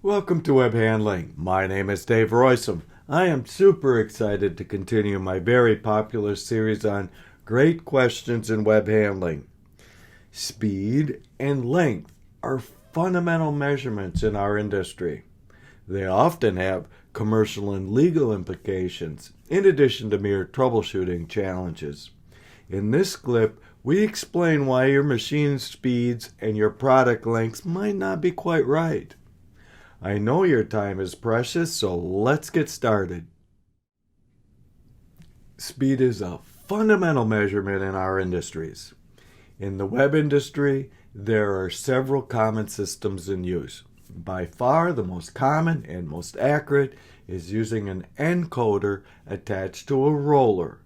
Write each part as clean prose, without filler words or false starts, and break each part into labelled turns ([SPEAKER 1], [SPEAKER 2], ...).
[SPEAKER 1] Welcome to Web Handling. My name is Dave Roysum. I am super excited to continue my very popular series on great questions in web handling. Speed and length are fundamental measurements in our industry. They often have commercial and legal implications, in addition to mere troubleshooting challenges. In this clip, we explain why your machine speeds and your product lengths might not be quite right. I know your time is precious, so let's get started. Speed is a fundamental measurement in our industries. In the web industry, there are several common systems in use. By far, the most common and most accurate is using an encoder attached to a roller,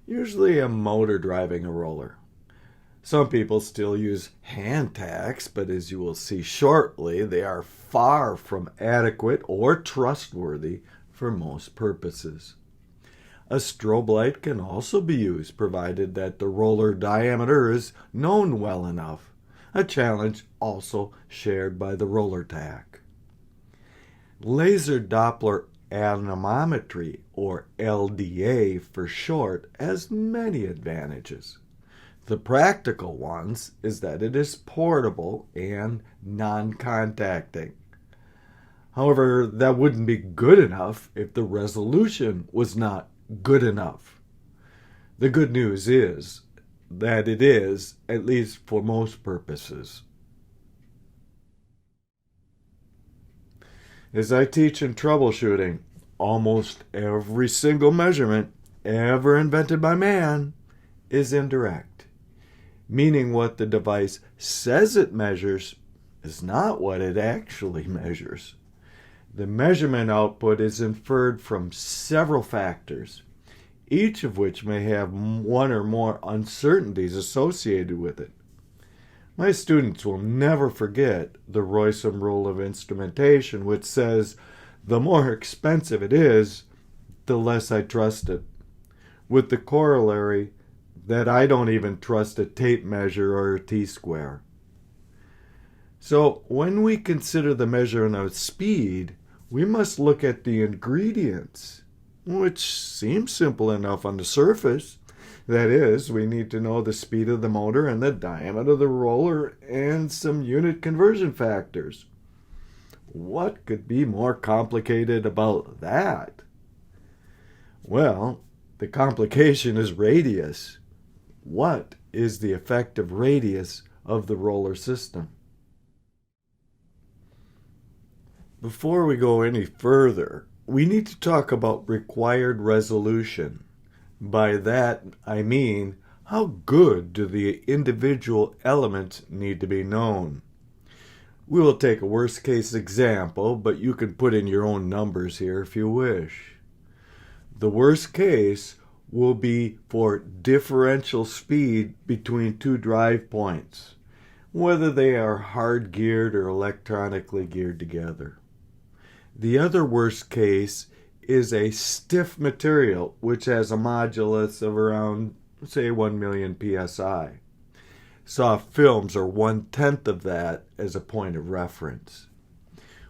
[SPEAKER 1] usually a motor driving a roller. Some people still use hand tacks, but as you will see shortly, they are far from adequate or trustworthy for most purposes. A strobe light can also be used, provided that the roller diameter is known well enough, a challenge also shared by the roller tack. Laser Doppler anemometry, or LDA for short, has many advantages. The practical ones is that it is portable and non-contacting. However, that wouldn't be good enough if the resolution was not good enough. The good news is that it is, at least for most purposes. As I teach in troubleshooting, almost every single measurement ever invented by man is indirect. Meaning what the device says it measures is not what it actually measures. The measurement output is inferred from several factors, each of which may have one or more uncertainties associated with it. My students will never forget the Roysum rule of instrumentation, which says the more expensive it is, the less I trust it, with the corollary that I don't even trust a tape measure or a t-square. So when we consider the measurement of speed, we must look at the ingredients, which seems simple enough on the surface. That is, we need to know the speed of the motor and the diameter of the roller and some unit conversion factors. What could be more complicated about that? Well, the complication is radius. What is the effective radius of the roller system? Before we go any further, we need to talk about required resolution. By that, I mean, how good do the individual elements need to be known? We will take a worst-case example, but you can put in your own numbers here if you wish. The worst case will be for differential speed between two drive points, whether they are hard geared or electronically geared together. The other worst case is a stiff material which has a modulus of around, say, 1 million psi. Soft films are 1/10 of that as a point of reference.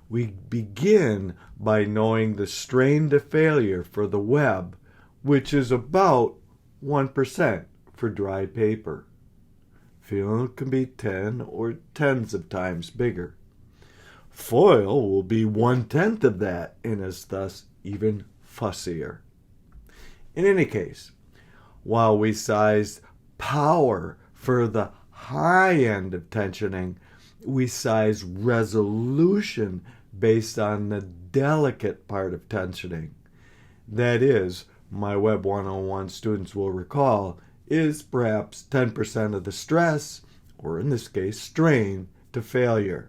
[SPEAKER 1] We begin by knowing the strain to failure for the web, which is about 1% for dry paper. Film can be 10 or tens of times bigger. Foil will be 1/10 of that and is thus even fussier. In any case, while we size power for the high end of tensioning, we size resolution based on the delicate part of tensioning. That is, my Web 101 students will recall, is perhaps 10% of the stress, or in this case, strain, to failure.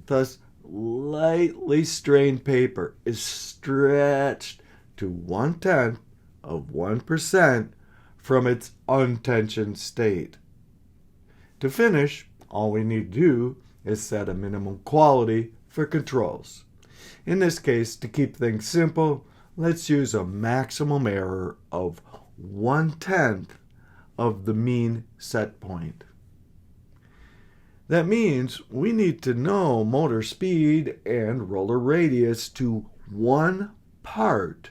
[SPEAKER 1] Thus, lightly strained paper is stretched to 1/10 of 1% from its untensioned state. To finish, all we need to do is set a minimum quality for controls. In this case, to keep things simple, let's use a maximum error of 1/10 of the mean set point. That means we need to know motor speed and roller radius to 1 part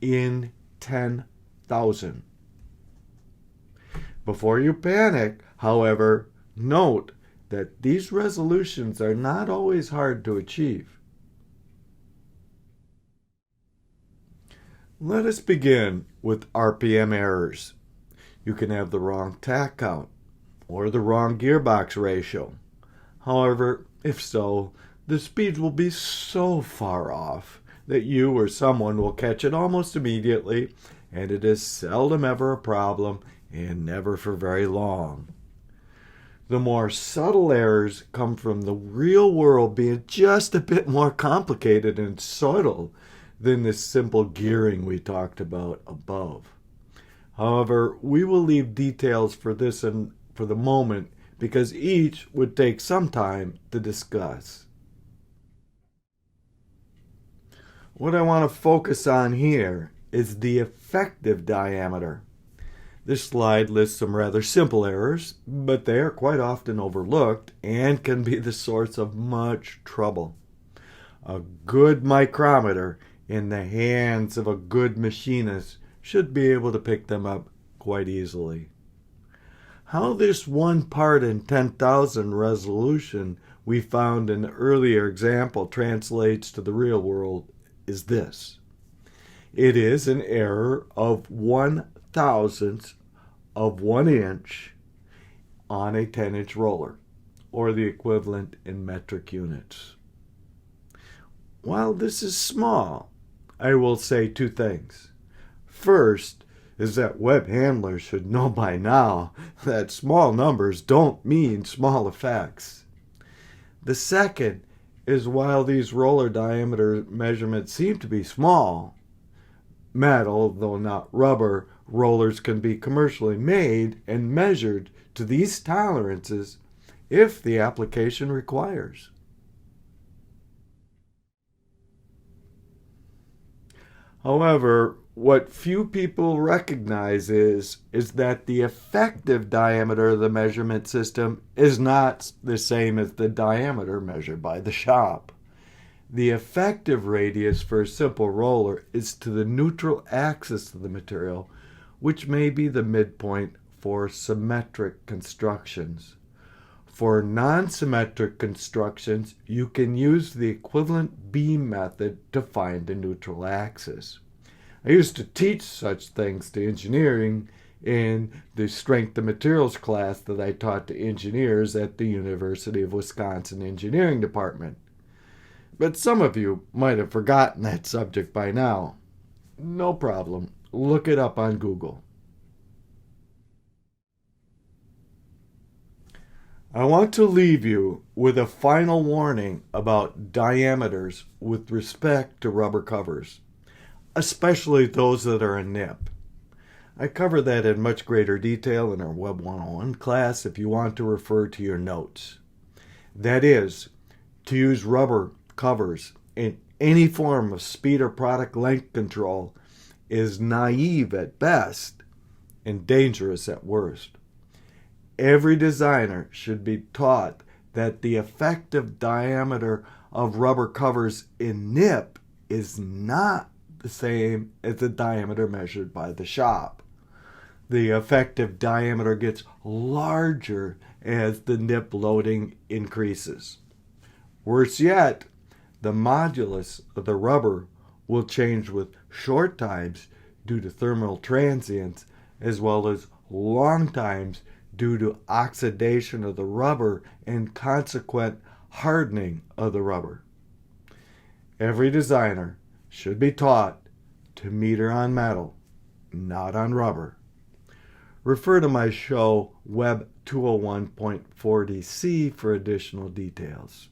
[SPEAKER 1] in 10,000. Before you panic, however, note that these resolutions are not always hard to achieve. Let us begin with RPM errors. You can have the wrong tach count or the wrong gearbox ratio. However, if so, the speeds will be so far off that you or someone will catch it almost immediately, and it is seldom ever a problem and never for very long. The more subtle errors come from the real world being just a bit more complicated and subtle than the simple gearing we talked about above. However, we will leave details for this and for the moment because each would take some time to discuss. What I want to focus on here is the effective diameter. This slide lists some rather simple errors, but they are quite often overlooked and can be the source of much trouble. A good micrometer in the hands of a good machinist should be able to pick them up quite easily. How this 1 part in 10,000 resolution we found in the earlier example translates to the real world is this. It is an error of 1/1000th of 1 inch on a 10-inch roller, or the equivalent in metric units. While this is small, I will say 2 things. First is that web handlers should know by now that small numbers don't mean small effects. The second is while these roller diameter measurements seem to be small, metal, though not rubber, rollers can be commercially made and measured to these tolerances if the application requires. However, what few people recognize is that the effective diameter of the measurement system is not the same as the diameter measured by the shop. The effective radius for a simple roller is to the neutral axis of the material, which may be the midpoint for symmetric constructions. For non-symmetric constructions, you can use the equivalent beam method to find the neutral axis. I used to teach such things to engineering in the strength of materials class that I taught to engineers at the University of Wisconsin Engineering Department. But some of you might have forgotten that subject by now. No problem. Look it up on Google. I want to leave you with a final warning about diameters with respect to rubber covers, especially those that are a nip. I cover that in much greater detail in our Web 101 class if you want to refer to your notes. That is, to use rubber covers in any form of speed or product length control is naive at best and dangerous at worst. Every designer should be taught that the effective diameter of rubber covers in nip is not the same as the diameter measured by the shop. The effective diameter gets larger as the nip loading increases. Worse yet, the modulus of the rubber will change with short times due to thermal transients as well as long times due to oxidation of the rubber and consequent hardening of the rubber. Every designer should be taught to meter on metal, not on rubber. Refer to my show Web201.40c for additional details.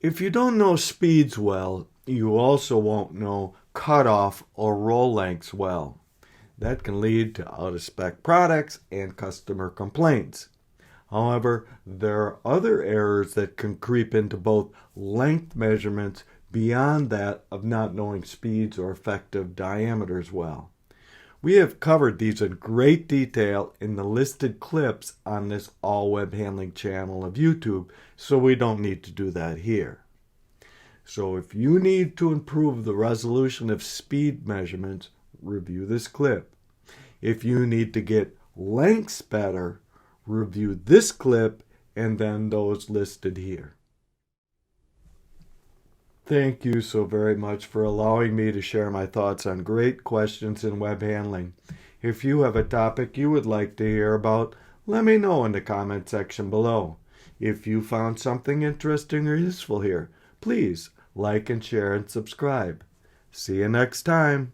[SPEAKER 1] If you don't know speeds well, you also won't know cutoff or roll lengths well. That can lead to out-of-spec products and customer complaints. However, there are other errors that can creep into both length measurements beyond that of not knowing speeds or effective diameters well. We have covered these in great detail in the listed clips on this All Web Handling channel of YouTube, so we don't need to do that here. So if you need to improve the resolution of speed measurements, review this clip. If you need to get lengths better, review this clip and then those listed here. Thank you so very much for allowing me to share my thoughts on great questions in web handling. If you have a topic you would like to hear about, let me know in the comment section below. If you found something interesting or useful here, please like and share and subscribe. See you next time.